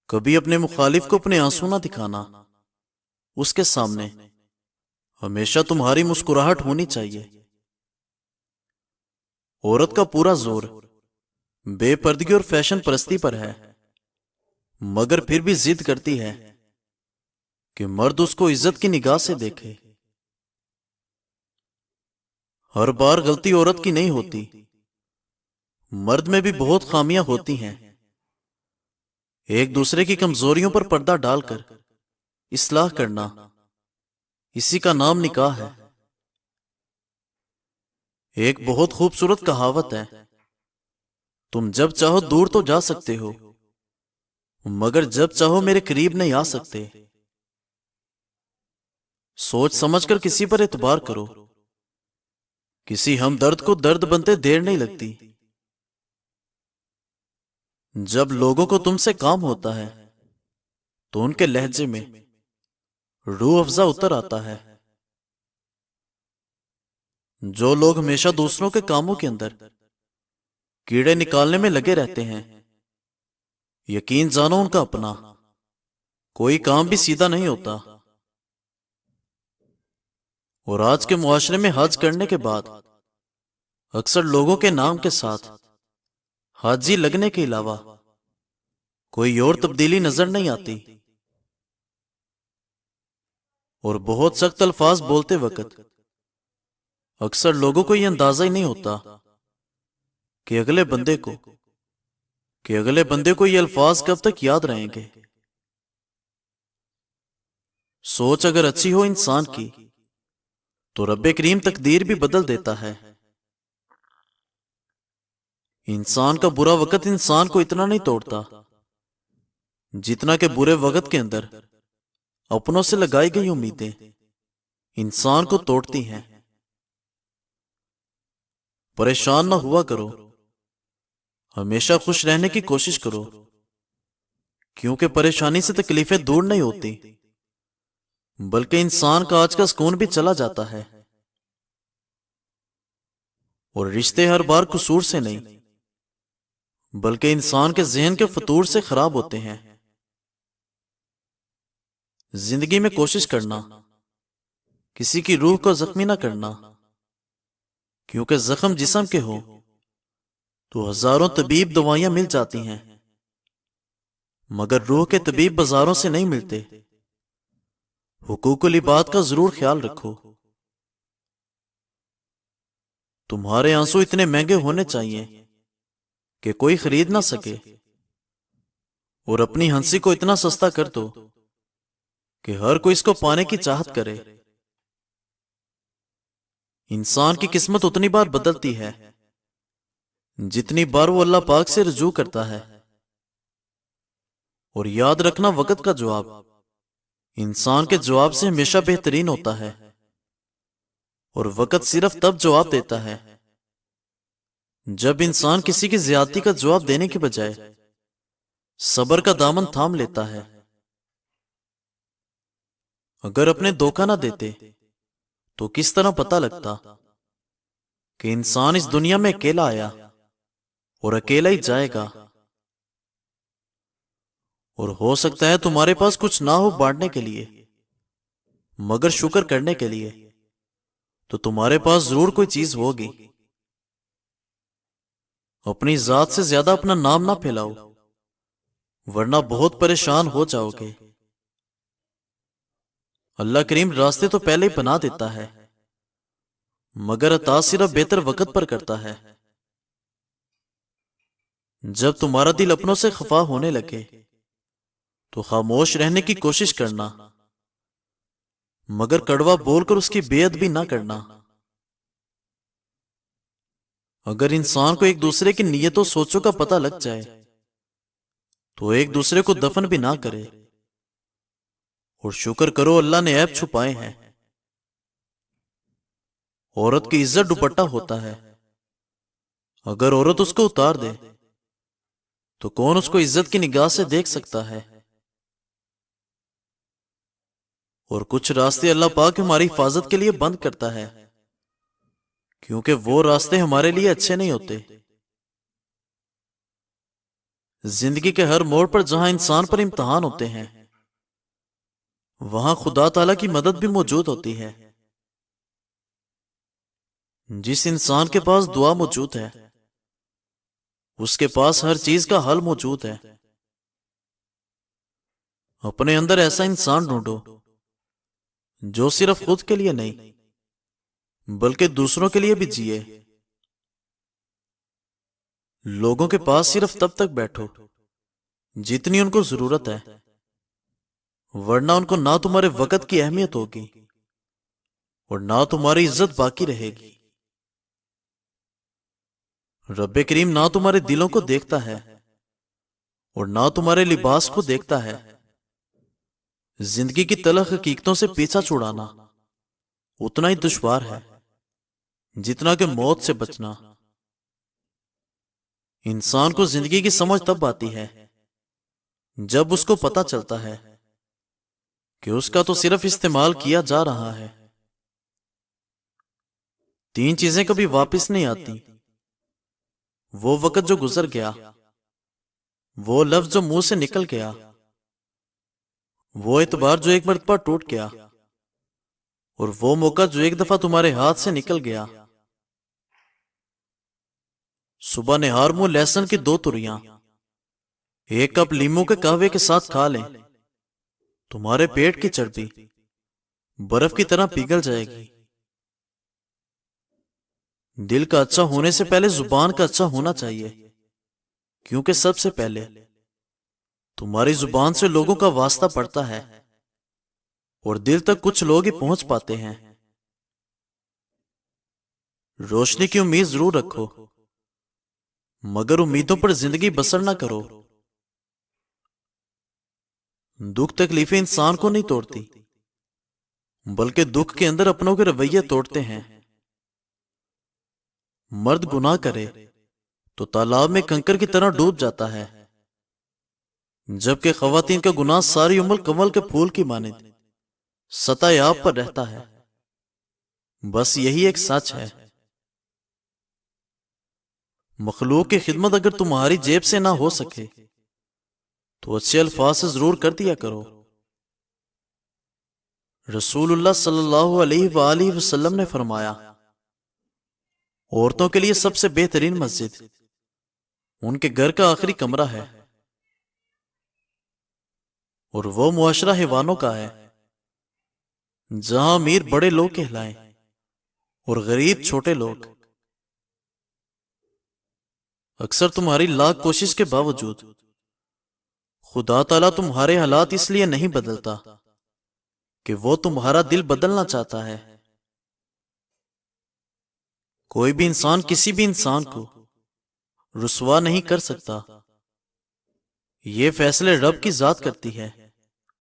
کبھی اپنے مخالف کو اپنے آنسو نہ دکھانا، اس کے سامنے ہمیشہ تمہاری مسکراہٹ ہونی چاہیے۔ عورت کا پورا زور بے پردگی اور فیشن پرستی پر ہے، مگر پھر بھی ضد کرتی ہے کہ مرد اس کو عزت کی نگاہ سے دیکھے۔ ہر بار غلطی عورت کی نہیں ہوتی، مرد میں بھی بہت خامیاں ہوتی ہیں۔ ایک دوسرے کی کمزوریوں پر پردہ ڈال کر اصلاح کرنا، اسی کا نام نکاح ہے۔ ایک بہت خوبصورت کہاوت ہے، تم جب چاہو دور تو جا سکتے ہو، مگر جب چاہو میرے قریب نہیں آ سکتے۔ سوچ سمجھ کر کسی پر اعتبار کرو، کسی ہمدرد کو درد بنتے دیر نہیں لگتی۔ جب لوگوں کو تم سے کام ہوتا ہے تو ان کے لہجے میں روح افزا اتر آتا ہے۔ جو لوگ ہمیشہ دوسروں کے کاموں کے اندر کیڑے نکالنے میں لگے رہتے ہیں، یقین جانو ان کا اپنا کوئی کام بھی سیدھا نہیں ہوتا۔ اور آج کے معاشرے میں حج کرنے کے بعد اکثر لوگوں کے نام کے ساتھ حاجی لگنے کے علاوہ کوئی اور تبدیلی نظر نہیں آتی، اور بہت سخت الفاظ بولتے وقت اکثر لوگوں کو یہ اندازہ ہی نہیں ہوتا کہ اگلے بندے کو یہ الفاظ کب تک یاد رہیں گے۔ سوچ اگر اچھی ہو انسان کی تو رب کریم تقدیر بھی بدل دیتا ہے۔ انسان کا برا وقت انسان کو اتنا نہیں توڑتا جتنا کہ برے وقت کے اندر اپنوں سے لگائی گئی امیدیں انسان کو توڑتی ہیں۔ پریشان نہ ہوا کرو، ہمیشہ خوش رہنے کی کوشش کرو، کیونکہ پریشانی سے تکلیفیں دور نہیں ہوتی، بلکہ انسان کا آج کا سکون بھی چلا جاتا ہے۔ اور رشتے ہر بار قصور سے نہیں بلکہ انسان کے ذہن کے فطور سے خراب ہوتے ہیں۔ زندگی میں کوشش کرنا کسی کی روح کو زخمی نہ کرنا، کیونکہ زخم جسم کے ہو تو ہزاروں طبیب دوائیاں مل جاتی ہیں، مگر روح کے طبیب بازاروں سے نہیں ملتے۔ حقوق العباد کا ضرور خیال رکھو۔ تمہارے آنسو اتنے مہنگے ہونے چاہیے کہ کوئی خرید نہ سکے، اور اپنی ہنسی کو اتنا سستا کر دو کہ ہر کوئی اس کو پانے کی چاہت کرے۔ انسان کی قسمت اتنی بار بدلتی ہے جتنی بار وہ اللہ پاک سے رجوع کرتا ہے، اور یاد رکھنا وقت کا جواب انسان کے جواب سے ہمیشہ بہترین ہوتا ہے، اور وقت صرف تب جواب دیتا ہے جب انسان کسی کی زیادتی کا جواب دینے کے بجائے صبر کا دامن تھام لیتا ہے۔ اگر اپنے دھوکہ نہ دیتے تو کس طرح پتہ لگتا کہ انسان اس دنیا میں اکیلا آیا اور اکیلا ہی جائے گا، اور ہو سکتا ہے تمہارے پاس کچھ نہ ہو بانٹنے کے لیے، مگر شکر کرنے کے لیے تو تمہارے پاس ضرور کوئی چیز ہوگی۔ اپنی ذات سے زیادہ اپنا نام نہ پھیلاؤ، ورنہ بہت پریشان ہو جاؤ گے۔ اللہ کریم راستے تو پہلے ہی بنا دیتا ہے، مگر عطا صرف بہتر وقت پر کرتا ہے۔ جب تمہارا دل اپنوں سے خفا ہونے لگے تو خاموش رہنے کی کوشش کرنا، مگر کڑوا بول کر اس کی بے ادبی نہ کرنا۔ اگر انسان کو ایک دوسرے کی نیتوں سوچوں کا پتہ لگ جائے تو ایک دوسرے کو دفن بھی نہ کرے، اور شکر کرو اللہ نے عیب چھپائے ہیں۔ عورت کی عزت دوپٹہ ہوتا ہے، اگر عورت اس کو اتار دے تو کون اس کو عزت کی نگاہ سے دیکھ سکتا ہے؟ اور کچھ راستے اللہ پاک ہماری حفاظت کے لیے بند کرتا ہے، کیونکہ وہ راستے ہمارے لیے اچھے نہیں ہوتے۔ زندگی کے ہر موڑ پر جہاں انسان پر امتحان ہوتے ہیں وہاں خدا تعالیٰ کی مدد بھی موجود ہوتی ہے۔ جس انسان کے پاس دعا موجود ہے اس کے پاس ہر چیز کا حل موجود ہے۔ اپنے اندر ایسا انسان ڈھونڈو جو صرف خود کے لیے نہیں بلکہ دوسروں کے لیے بھی جیے۔ لوگوں کے پاس صرف تب تک بیٹھو جتنی ان کو ضرورت ہے، ورنہ ان کو نہ تمہارے وقت کی اہمیت ہوگی اور نہ تمہاری عزت باقی رہے گی۔ رب کریم نہ تمہارے دلوں کو دیکھتا ہے اور نہ تمہارے لباس کو دیکھتا ہے۔ زندگی کی تلخ حقیقتوں سے پیچھا چھڑانا اتنا ہی دشوار ہے جتنا کہ موت سے بچنا۔ انسان کو زندگی کی سمجھ تب آتی ہے جب اس کو پتہ چلتا ہے کہ اس کا تو صرف استعمال کیا جا رہا ہے۔ 3 چیزیں کبھی واپس نہیں آتی: وہ وقت جو گزر گیا، وہ لفظ جو منہ سے نکل گیا، وہ اعتبار جو ایک مرتبہ ٹوٹ گیا، اور وہ موقع جو ایک دفعہ تمہارے ہاتھ سے نکل گیا۔ صبح نہار منہ لہسن کی 2 توریاں 1 کپ لیموں کے قہوے کے ساتھ کھا لیں، تمہارے پیٹ کی چربی برف کی طرح پگھل جائے گی۔ دل کا اچھا ہونے سے پہلے زبان کا اچھا ہونا چاہیے، کیونکہ سب سے پہلے تمہاری زبان سے لوگوں کا واسطہ پڑتا ہے اور دل تک کچھ لوگ ہی پہنچ پاتے ہیں۔ روشنی کی امید ضرور رکھو مگر امیدوں پر زندگی بسر نہ کرو۔ دکھ تکلیفیں انسان کو نہیں توڑتی بلکہ دکھ کے اندر اپنوں کے رویے توڑتے ہیں۔ مرد گناہ کرے تو تالاب میں کنکر کی طرح ڈوب جاتا ہے، جبکہ خواتین کا گناہ ساری عمر کمل کے پھول کی مانند سطح آب پر رہتا ہے۔ بس یہی ایک سچ ہے۔ مخلوق کی خدمت اگر تمہاری جیب سے نہ ہو سکے تو اچھے الفاظ سے ضرور کر دیا کرو۔ رسول اللہ صلی اللہ علیہ وآلہ وسلم نے فرمایا، عورتوں کے لیے سب سے بہترین مسجد ان کے گھر کا آخری کمرہ ہے، اور وہ معاشرہ حیوانوں کا ہے جہاں امیر بڑے لوگ کہلائیں اور غریب چھوٹے لوگ۔ اکثر تمہاری لاکھ کوشش کے باوجود خدا تعالیٰ تمہارے حالات اس لیے نہیں بدلتا کہ وہ تمہارا دل بدلنا چاہتا ہے۔ کوئی بھی انسان کسی بھی انسان کو رسوا نہیں کر سکتا، یہ فیصلے رب کی ذات کرتی ہے۔